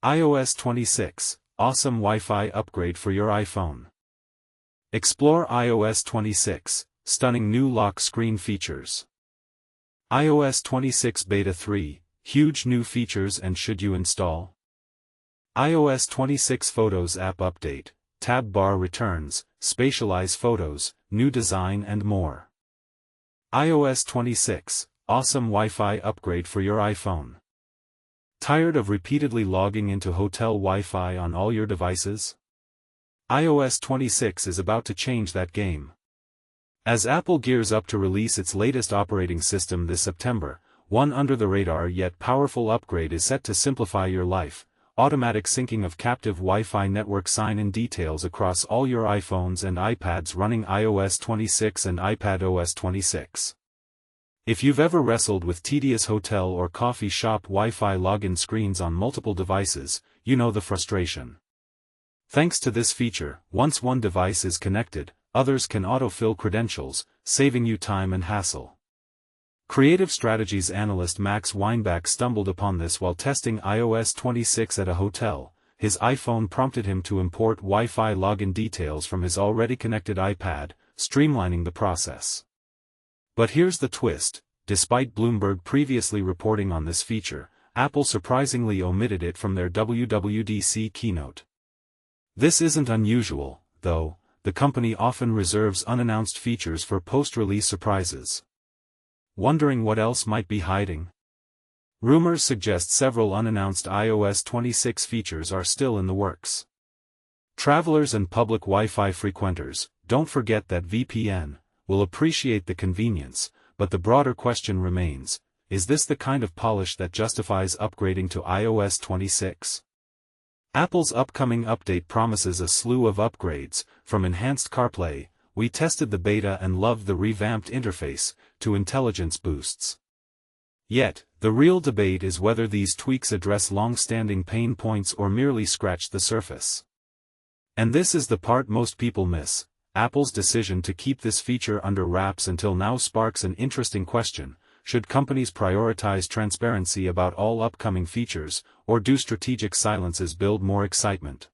iOS 26, awesome Wi-Fi upgrade for your iPhone. Explore iOS 26, stunning new lock screen features. iOS 26 Beta 3, huge new features and should you install? iOS 26 Photos app update, tab bar returns, Spatialize photos, new design and more. iOS 26, awesome Wi-Fi upgrade for your iPhone. Tired of repeatedly logging into hotel Wi-Fi on all your devices? iOS 26 is about to change that game. As Apple gears up to release its latest operating system this September, one under-the-radar yet powerful upgrade is set to simplify your life: automatic syncing of captive Wi-Fi network sign-in details across all your iPhones and iPads running iOS 26 and iPadOS 26. If you've ever wrestled with tedious hotel or coffee shop Wi-Fi login screens on multiple devices, you know the frustration. Thanks to this feature, once one device is connected, others can autofill credentials, saving you time and hassle. Creative strategies analyst Max Weinbach stumbled upon this while testing iOS 26 at a hotel. His iPhone prompted him to import Wi-Fi login details from his already connected iPad, streamlining the process. But here's the twist: despite Bloomberg previously reporting on this feature, Apple surprisingly omitted it from their WWDC keynote. This isn't unusual, though. The company often reserves unannounced features for post-release surprises. Wondering what else might be hiding? Rumors suggest several unannounced iOS 26 features are still in the works. Travelers and public Wi-Fi frequenters, don't forget that VPN will appreciate the convenience, but the broader question remains: is this the kind of polish that justifies upgrading to iOS 26? Apple's upcoming update promises a slew of upgrades, from enhanced CarPlay, we tested the beta and loved the revamped interface, to intelligence boosts. Yet, the real debate is whether these tweaks address long-standing pain points or merely scratch the surface. And this is the part most people miss. Apple's decision to keep this feature under wraps until now sparks an interesting question: should companies prioritize transparency about all upcoming features, or do strategic silences build more excitement?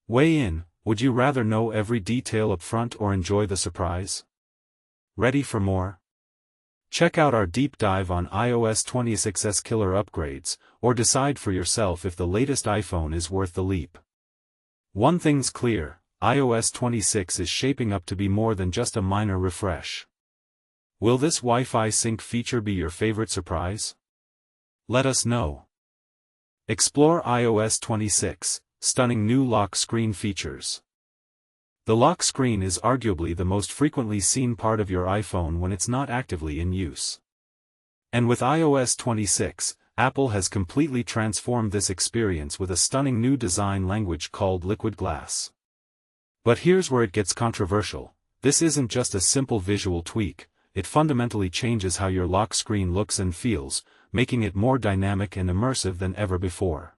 Weigh in: would you rather know every detail up front or enjoy the surprise? Ready for more? Check out our deep dive on iOS 26's killer upgrades, or decide for yourself if the latest iPhone is worth the leap. One thing's clear: iOS 26 is shaping up to be more than just a minor refresh. Will this Wi-Fi sync feature be your favorite surprise? Let us know. Explore iOS 26, stunning new lock screen features. The lock screen is arguably the most frequently seen part of your iPhone when it's not actively in use. And with iOS 26, Apple has completely transformed this experience with a stunning new design language called Liquid Glass. But here's where it gets controversial: this isn't just a simple visual tweak, it fundamentally changes how your lock screen looks and feels, making it more dynamic and immersive than ever before.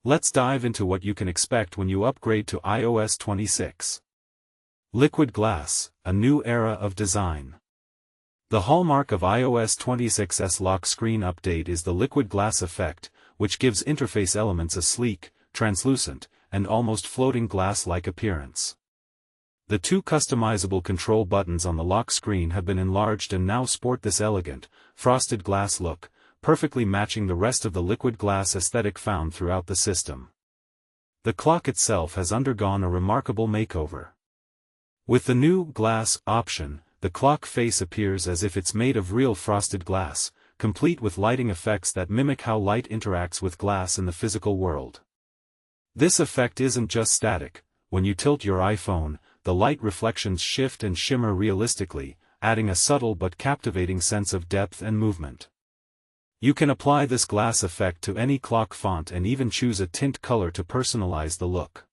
Let's dive into what you can expect when you upgrade to iOS 26. Liquid Glass, a new era of design. The hallmark of iOS 26's lock screen update is the liquid glass effect, which gives interface elements a sleek, translucent, and almost floating glass-like appearance. The two customizable control buttons on the lock screen have been enlarged and now sport this elegant, frosted glass look, perfectly matching the rest of the liquid glass aesthetic found throughout the system. The clock itself has undergone a remarkable makeover. With the new glass option, the clock face appears as if it's made of real frosted glass, complete with lighting effects that mimic how light interacts with glass in the physical world. This effect isn't just static. When you tilt your iPhone, the light reflections shift and shimmer realistically, adding a subtle but captivating sense of depth and movement. You can apply this glass effect to any clock font and even choose a tint color to personalize the look.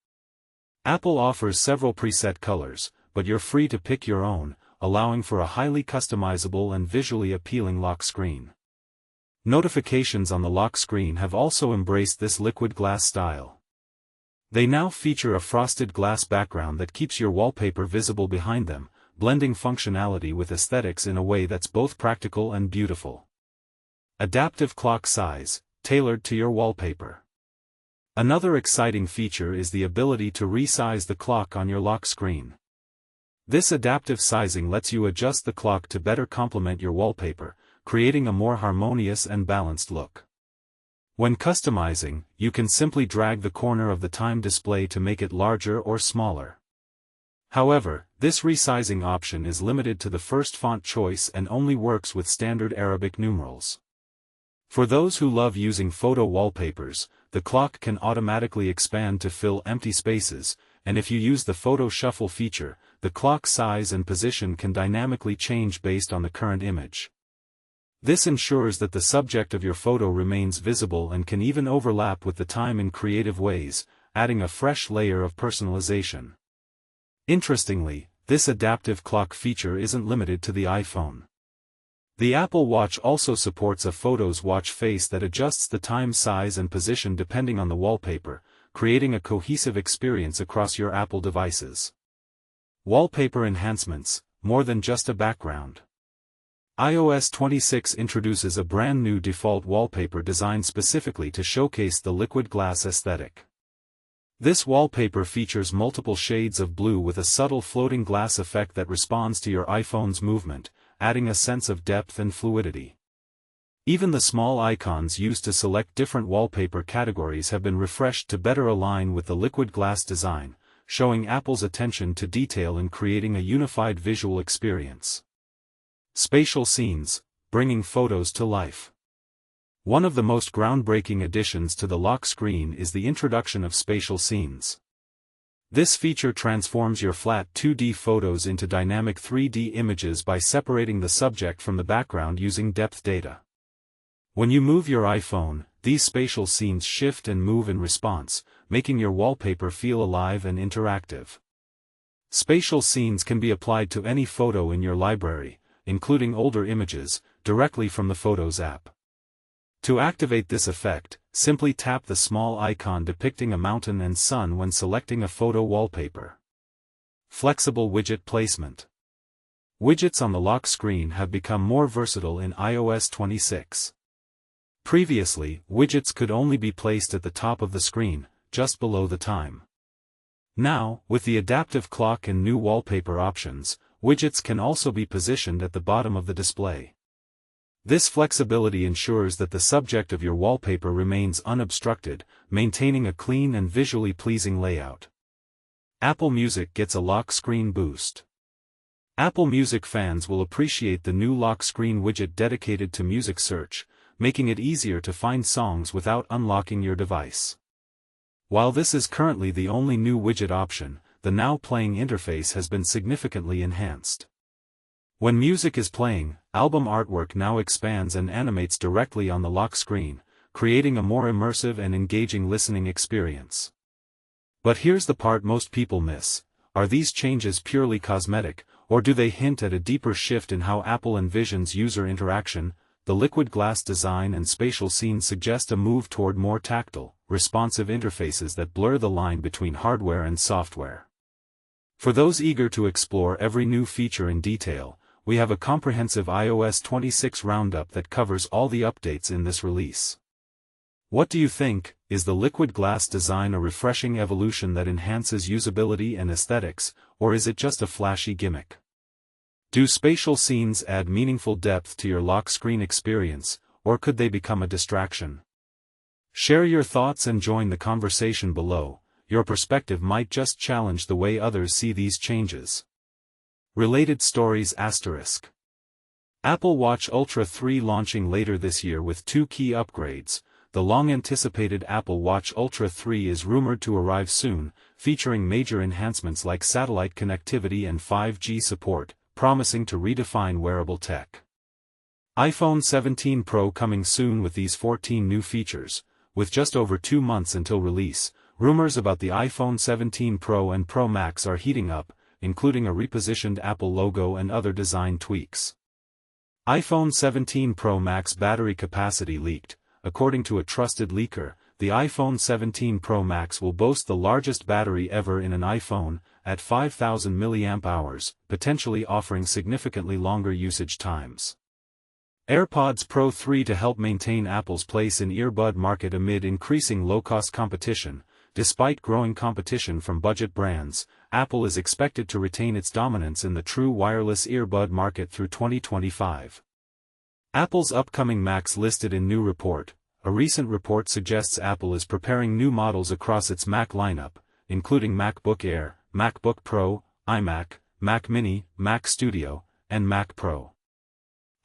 Apple offers several preset colors, but you're free to pick your own, allowing for a highly customizable and visually appealing lock screen. Notifications on the lock screen have also embraced this liquid glass style. They now feature a frosted glass background that keeps your wallpaper visible behind them, blending functionality with aesthetics in a way that's both practical and beautiful. Adaptive clock size, tailored to your wallpaper. Another exciting feature is the ability to resize the clock on your lock screen. This adaptive sizing lets you adjust the clock to better complement your wallpaper, creating a more harmonious and balanced look. When customizing, you can simply drag the corner of the time display to make it larger or smaller. However, this resizing option is limited to the first font choice and only works with standard Arabic numerals. For those who love using photo wallpapers, the clock can automatically expand to fill empty spaces, and if you use the photo shuffle feature, the clock size and position can dynamically change based on the current image. This ensures that the subject of your photo remains visible and can even overlap with the time in creative ways, adding a fresh layer of personalization. Interestingly, this adaptive clock feature isn't limited to the iPhone. The Apple Watch also supports a photos watch face that adjusts the time size and position depending on the wallpaper, creating a cohesive experience across your Apple devices. Wallpaper enhancements, more than just a background. iOS 26 introduces a brand new default wallpaper designed specifically to showcase the liquid glass aesthetic. This wallpaper features multiple shades of blue with a subtle floating glass effect that responds to your iPhone's movement, adding a sense of depth and fluidity. Even the small icons used to select different wallpaper categories have been refreshed to better align with the liquid glass design, showing Apple's attention to detail in creating a unified visual experience. Spatial scenes, bringing photos to life. One of the most groundbreaking additions to the lock screen is the introduction of spatial scenes. This feature transforms your flat 2D photos into dynamic 3D images by separating the subject from the background using depth data. When you move your iPhone, these spatial scenes shift and move in response, making your wallpaper feel alive and interactive. Spatial scenes can be applied to any photo in your library, including older images, directly from the Photos app. To activate this effect, simply tap the small icon depicting a mountain and sun when selecting a photo wallpaper. Flexible widget placement. Widgets on the lock screen have become more versatile in iOS 26. Previously, widgets could only be placed at the top of the screen, just below the time. Now, with the adaptive clock and new wallpaper options, widgets can also be positioned at the bottom of the display. This flexibility ensures that the subject of your wallpaper remains unobstructed, maintaining a clean and visually pleasing layout. Apple Music gets a lock screen boost. Apple Music fans will appreciate the new lock screen widget dedicated to music search, making it easier to find songs without unlocking your device. While this is currently the only new widget option, the Now Playing interface has been significantly enhanced. When music is playing, album artwork now expands and animates directly on the lock screen, creating a more immersive and engaging listening experience. But here's the part most people miss: are these changes purely cosmetic, or do they hint at a deeper shift in how Apple envisions user interaction? The liquid glass design and spatial scenes suggest a move toward more tactile, responsive interfaces that blur the line between hardware and software. For those eager to explore every new feature in detail, we have a comprehensive iOS 26 roundup that covers all the updates in this release. What do you think? Is the liquid glass design a refreshing evolution that enhances usability and aesthetics, or is it just a flashy gimmick? Do spatial scenes add meaningful depth to your lock screen experience, or could they become a distraction? Share your thoughts and join the conversation below. Your perspective might just challenge the way others see these changes. Related stories *. Apple Watch Ultra 3 launching later this year with two key upgrades. The long-anticipated Apple Watch Ultra 3 is rumored to arrive soon, featuring major enhancements like satellite connectivity and 5G support, promising to redefine wearable tech. iPhone 17 Pro coming soon with these 14 new features. With just over 2 months until release, rumors about the iPhone 17 Pro and Pro Max are heating up, including a repositioned Apple logo and other design tweaks. iPhone 17 Pro Max battery capacity leaked. According to a trusted leaker, the iPhone 17 Pro Max will boast the largest battery ever in an iPhone, at 5,000 mAh, potentially offering significantly longer usage times. AirPods Pro 3 to help maintain Apple's place in earbud market amid increasing low-cost competition. Despite growing competition from budget brands, Apple is expected to retain its dominance in the true wireless earbud market through 2025. Apple's upcoming Macs listed in new report. A recent report suggests Apple is preparing new models across its Mac lineup, including MacBook Air, MacBook Pro, iMac, Mac Mini, Mac Studio, and Mac Pro.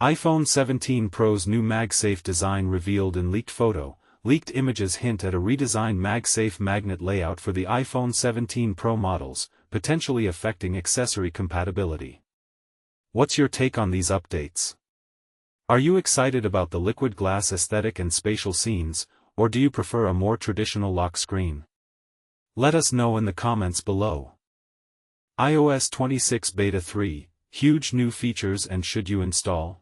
iPhone 17 Pro's new MagSafe design revealed in leaked photo. Leaked images hint at a redesigned MagSafe magnet layout for the iPhone 17 Pro models, potentially affecting accessory compatibility. What's your take on these updates? Are you excited about the liquid glass aesthetic and spatial scenes, or do you prefer a more traditional lock screen? Let us know in the comments below. iOS 26 Beta 3, huge new features, and should you install?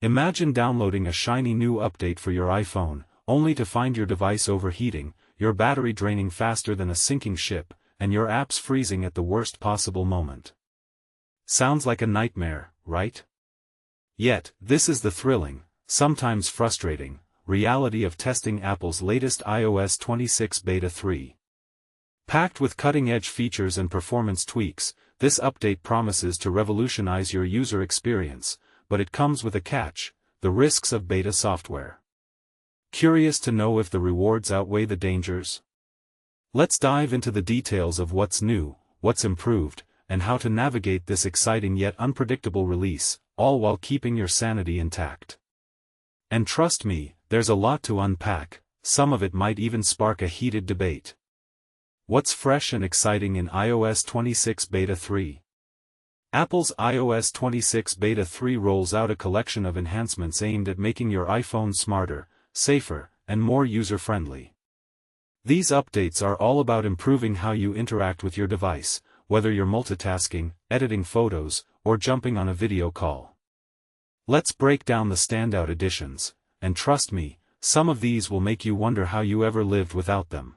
Imagine downloading a shiny new update for your iPhone, only to find your device overheating, your battery draining faster than a sinking ship, and your apps freezing at the worst possible moment. Sounds like a nightmare, right? Yet, this is the thrilling, sometimes frustrating, reality of testing Apple's latest iOS 26 Beta 3. Packed with cutting-edge features and performance tweaks, this update promises to revolutionize your user experience, but it comes with a catch: the risks of beta software. Curious to know if the rewards outweigh the dangers? Let's dive into the details of what's new, what's improved, and how to navigate this exciting yet unpredictable release, all while keeping your sanity intact. And trust me, there's a lot to unpack, some of it might even spark a heated debate. What's fresh and exciting in iOS 26 Beta 3? Apple's iOS 26 Beta 3 rolls out a collection of enhancements aimed at making your iPhone smarter, safer, and more user-friendly. These updates are all about improving how you interact with your device, whether you're multitasking, editing photos, or jumping on a video call. Let's break down the standout additions, and trust me, some of these will make you wonder how you ever lived without them.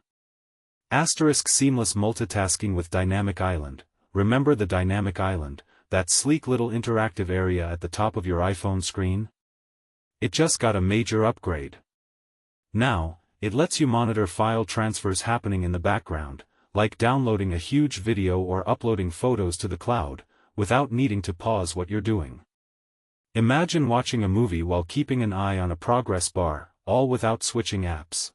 Seamless multitasking with Dynamic Island. Remember the Dynamic Island, that sleek little interactive area at the top of your iPhone screen? It just got a major upgrade. Now, it lets you monitor file transfers happening in the background, like downloading a huge video or uploading photos to the cloud, without needing to pause what you're doing. Imagine watching a movie while keeping an eye on a progress bar, all without switching apps.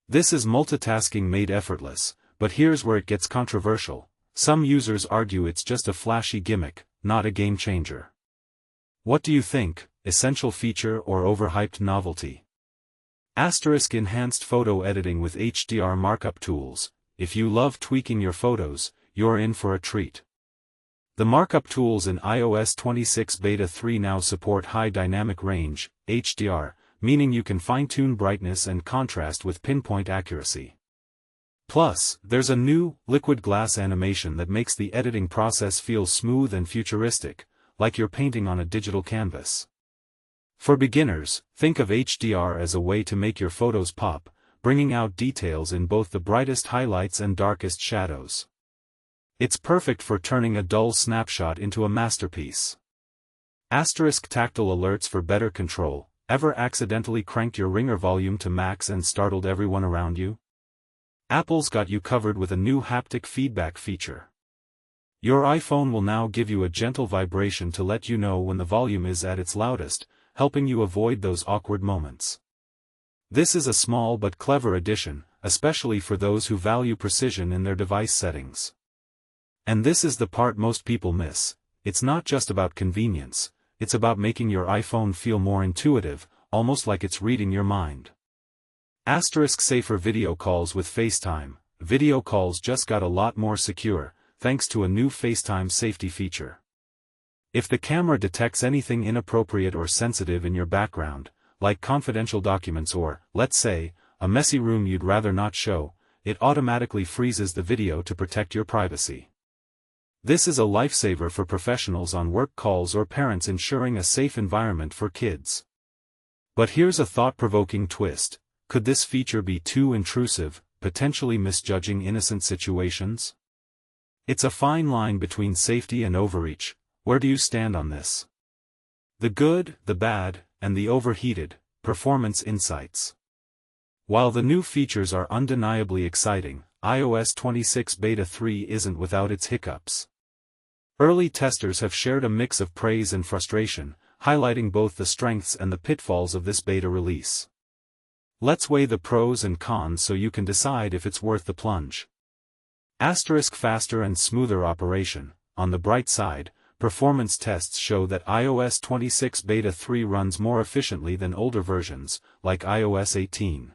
This is multitasking made effortless, but here's where it gets controversial. Some users argue it's just a flashy gimmick, not a game changer. What do you think, essential feature or overhyped novelty? Enhanced photo editing with HDR markup tools. If you love tweaking your photos, you're in for a treat. The markup tools in iOS 26 Beta 3 now support high dynamic range, HDR, meaning you can fine-tune brightness and contrast with pinpoint accuracy. Plus, there's a new, liquid glass animation that makes the editing process feel smooth and futuristic, like you're painting on a digital canvas. For beginners, think of HDR as a way to make your photos pop, bringing out details in both the brightest highlights and darkest shadows. It's perfect for turning a dull snapshot into a masterpiece. Tactile alerts for better control. Ever accidentally cranked your ringer volume to max and startled everyone around you? Apple's got you covered with a new haptic feedback feature. Your iPhone will now give you a gentle vibration to let you know when the volume is at its loudest, helping you avoid those awkward moments. This is a small but clever addition, especially for those who value precision in their device settings. And this is the part most people miss: it's not just about convenience, it's about making your iPhone feel more intuitive, almost like it's reading your mind. Safer video calls with FaceTime. Video calls just got a lot more secure, thanks to a new FaceTime safety feature. If the camera detects anything inappropriate or sensitive in your background, like confidential documents or, let's say, a messy room you'd rather not show, it automatically freezes the video to protect your privacy. This is a lifesaver for professionals on work calls or parents ensuring a safe environment for kids. But here's a thought-provoking twist: could this feature be too intrusive, potentially misjudging innocent situations? It's a fine line between safety and overreach. Where do you stand on this? The good, the bad, and the overheated, performance insights. While the new features are undeniably exciting, iOS 26 Beta 3 isn't without its hiccups. Early testers have shared a mix of praise and frustration, highlighting both the strengths and the pitfalls of this beta release. Let's weigh the pros and cons so you can decide if it's worth the plunge. Faster and smoother operation. On the bright side, performance tests show that iOS 26 Beta 3 runs more efficiently than older versions, like iOS 18.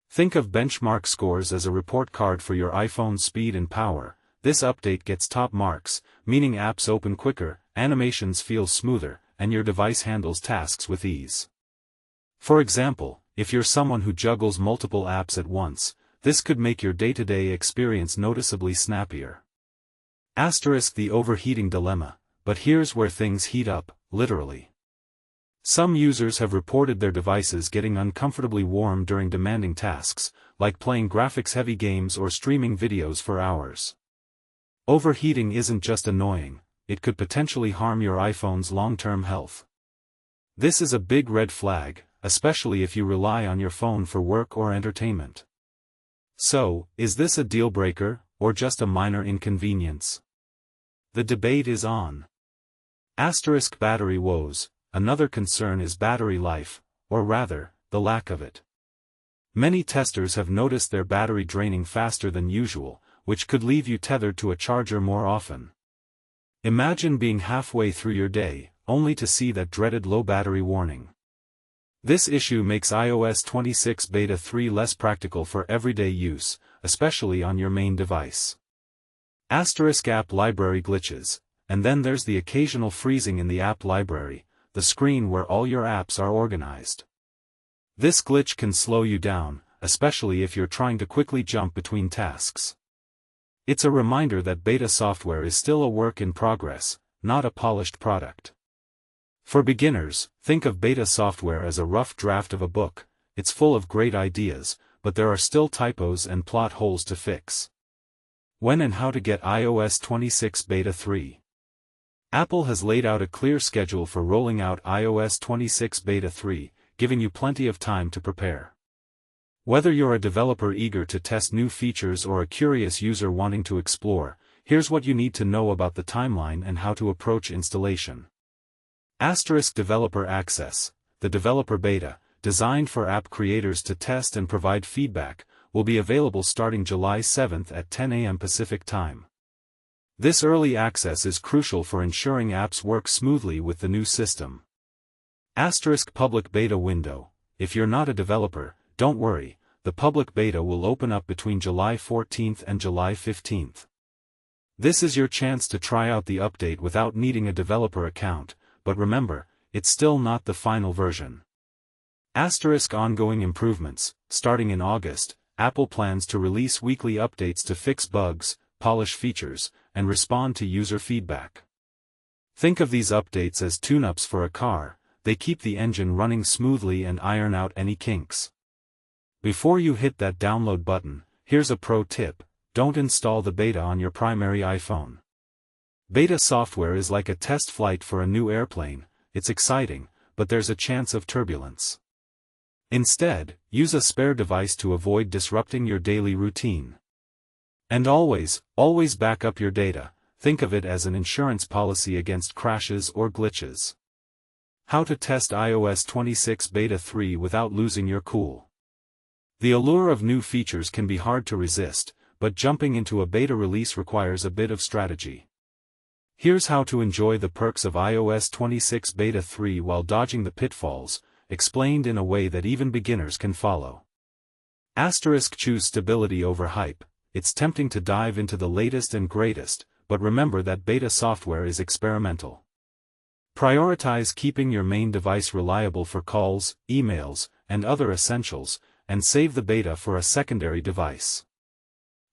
Think of benchmark scores as a report card for your iPhone's speed and power. This update gets top marks, meaning apps open quicker, animations feel smoother, and your device handles tasks with ease. For example, if you're someone who juggles multiple apps at once, this could make your day-to-day experience noticeably snappier. The overheating dilemma, but here's where things heat up, literally. Some users have reported their devices getting uncomfortably warm during demanding tasks, like playing graphics-heavy games or streaming videos for hours. Overheating isn't just annoying, it could potentially harm your iPhone's long-term health. This is a big red flag, especially if you rely on your phone for work or entertainment. So, is this a deal-breaker, or just a minor inconvenience? The debate is on. Battery woes. Another concern is battery life, or rather, the lack of it. Many testers have noticed their battery draining faster than usual, which could leave you tethered to a charger more often. Imagine being halfway through your day, only to see that dreaded low battery warning. This issue makes iOS 26 Beta 3 less practical for everyday use, especially on your main device. App library glitches, and then there's the occasional freezing in the app library, the screen where all your apps are organized. This glitch can slow you down, especially if you're trying to quickly jump between tasks. It's a reminder that beta software is still a work in progress, not a polished product. For beginners, think of beta software as a rough draft of a book. It's full of great ideas, but there are still typos and plot holes to fix. When and how to get iOS 26 Beta 3. Apple has laid out a clear schedule for rolling out iOS 26 Beta 3, giving you plenty of time to prepare. Whether you're a developer eager to test new features or a curious user wanting to explore, here's what you need to know about the timeline and how to approach installation. Developer Access. The developer beta, designed for app creators to test and provide feedback, will be available starting July 7 at 10 a.m. Pacific Time. This early access is crucial for ensuring apps work smoothly with the new system. Public beta window. If you're not a developer, don't worry, the public beta will open up between July 14 and July 15. This is your chance to try out the update without needing a developer account, but remember, it's still not the final version. Ongoing improvements. Starting in August, Apple plans to release weekly updates to fix bugs, polish features, and respond to user feedback. Think of these updates as tune-ups for a car. They keep the engine running smoothly and iron out any kinks. Before you hit that download button, here's a pro tip: don't install the beta on your primary iPhone. Beta software is like a test flight for a new airplane. It's exciting, but there's a chance of turbulence. Instead, use a spare device to avoid disrupting your daily routine. And always back up your data. Think of it as an insurance policy against crashes or glitches. How to test iOS 26 Beta 3 without losing your cool. The allure of new features can be hard to resist, but jumping into a beta release requires a bit of strategy. Here's how to enjoy the perks of iOS 26 Beta 3 while dodging the pitfalls, explained in a way that even beginners can follow. Choose stability over hype. It's tempting to dive into the latest and greatest, but remember that beta software is experimental. Prioritize keeping your main device reliable for calls, emails, and other essentials, and save the beta for a secondary device.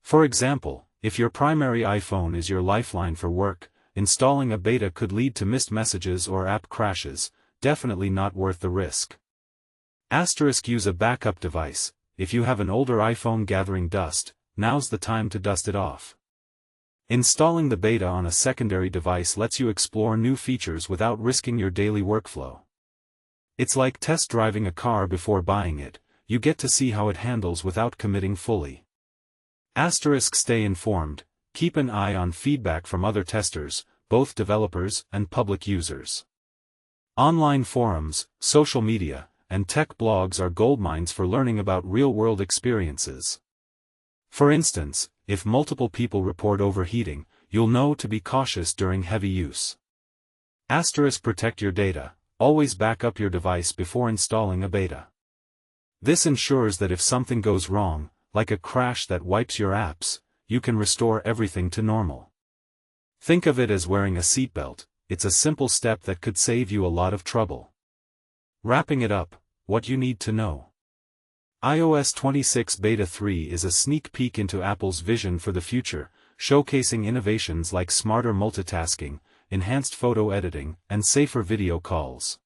For example, if your primary iPhone is your lifeline for work, installing a beta could lead to missed messages or app crashes. Definitely not worth the risk. Use a backup device. If you have an older iPhone gathering dust, now's the time to dust it off. Installing the beta on a secondary device lets you explore new features without risking your daily workflow. It's like test driving a car before buying it, you get to see how it handles without committing fully. Stay informed, keep an eye on feedback from other testers, both developers and public users. Online forums, social media, and tech blogs are goldmines for learning about real-world experiences. For instance, if multiple people report overheating, you'll know to be cautious during heavy use. Protect your data, always back up your device before installing a beta. This ensures that if something goes wrong, like a crash that wipes your apps, you can restore everything to normal. Think of it as wearing a seatbelt, it's a simple step that could save you a lot of trouble. Wrapping it up, what you need to know. iOS 26 Beta 3 is a sneak peek into Apple's vision for the future, showcasing innovations like smarter multitasking, enhanced photo editing, and safer video calls.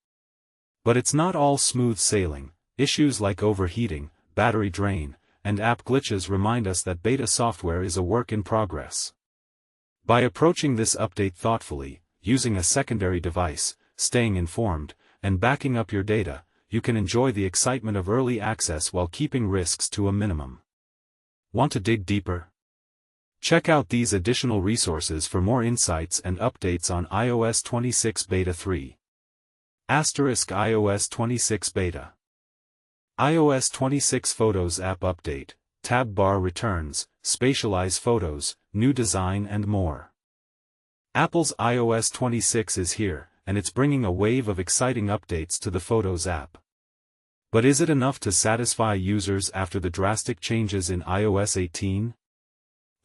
But it's not all smooth sailing. Issues like overheating, battery drain, and app glitches remind us that beta software is a work in progress. By approaching this update thoughtfully, using a secondary device, staying informed, and backing up your data, you can enjoy the excitement of early access while keeping risks to a minimum. Want to dig deeper? Check out these additional resources for more insights and updates on iOS 26 Beta 3. iOS 26 Beta. iOS 26 Photos app update, tab bar returns, Spatialize photos, new design and more. Apple's iOS 26 is here, and it's bringing a wave of exciting updates to the Photos app. But is it enough to satisfy users after the drastic changes in iOS 18?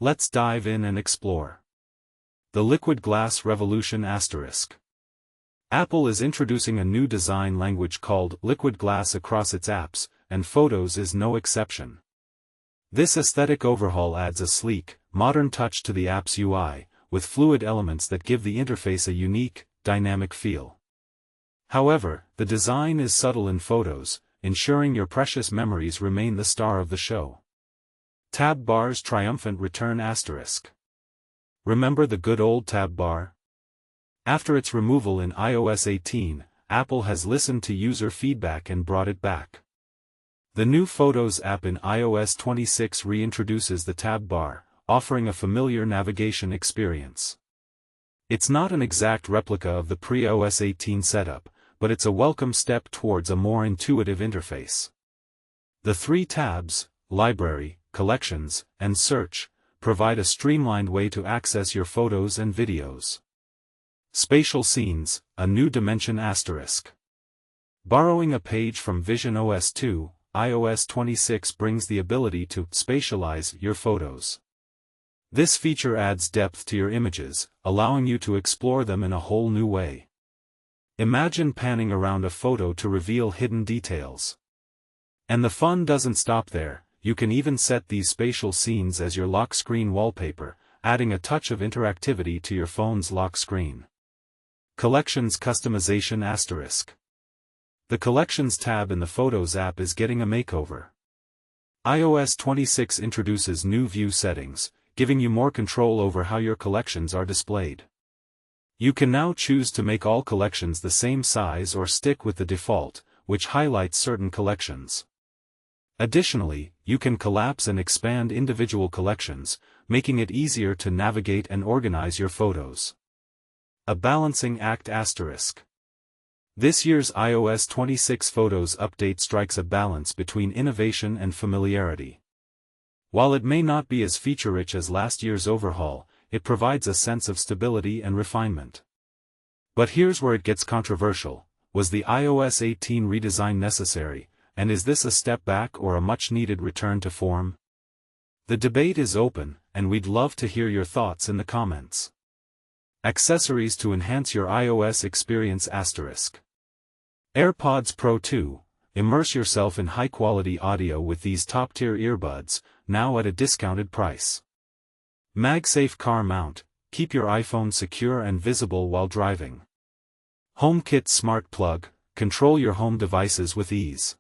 Let's dive in and explore. The Liquid Glass Revolution *. Apple is introducing a new design language called Liquid Glass across its apps, and Photos is no exception. This aesthetic overhaul adds a sleek, modern touch to the app's UI, with fluid elements that give the interface a unique, dynamic feel. However, the design is subtle in Photos, ensuring your precious memories remain the star of the show. Tab bar's triumphant return *. Remember the good old tab bar? After its removal in iOS 18, Apple has listened to user feedback and brought it back. The new Photos app in iOS 26 reintroduces the tab bar, offering a familiar navigation experience. It's not an exact replica of the pre-iOS 18 setup, but it's a welcome step towards a more intuitive interface. The three tabs, Library, Collections, and Search, provide a streamlined way to access your photos and videos. Spatial Scenes, a new dimension *. Borrowing a page from Vision OS 2, iOS 26 brings the ability to spatialize your photos. This feature adds depth to your images, allowing you to explore them in a whole new way. Imagine panning around a photo to reveal hidden details. And the fun doesn't stop there, you can even set these spatial scenes as your lock screen wallpaper, adding a touch of interactivity to your phone's lock screen. Collections Customization *. The Collections tab in the Photos app is getting a makeover. iOS 26 introduces new view settings, giving you more control over how your collections are displayed. You can now choose to make all collections the same size or stick with the default, which highlights certain collections. Additionally, you can collapse and expand individual collections, making it easier to navigate and organize your photos. A balancing act *. This year's iOS 26 Photos update strikes a balance between innovation and familiarity. While it may not be as feature-rich as last year's overhaul, it provides a sense of stability and refinement. But here's where it gets controversial: was the iOS 18 redesign necessary, and is this a step back or a much-needed return to form? The debate is open, and we'd love to hear your thoughts in the comments. Accessories to enhance your iOS experience *. AirPods Pro 2. Immerse yourself in high-quality audio with these top-tier earbuds, now at a discounted price. MagSafe car mount. Keep your iPhone secure and visible while driving. HomeKit smart plug. Control your home devices with ease.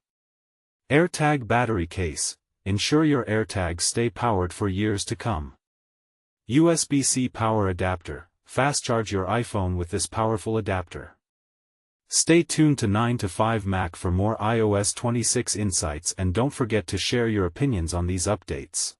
AirTag battery case. Ensure your AirTags stay powered for years to come. USB-C power adapter. Fast charge your iPhone with this powerful adapter. Stay tuned to 9 to 5 Mac for more iOS 26 insights, and don't forget to share your opinions on these updates.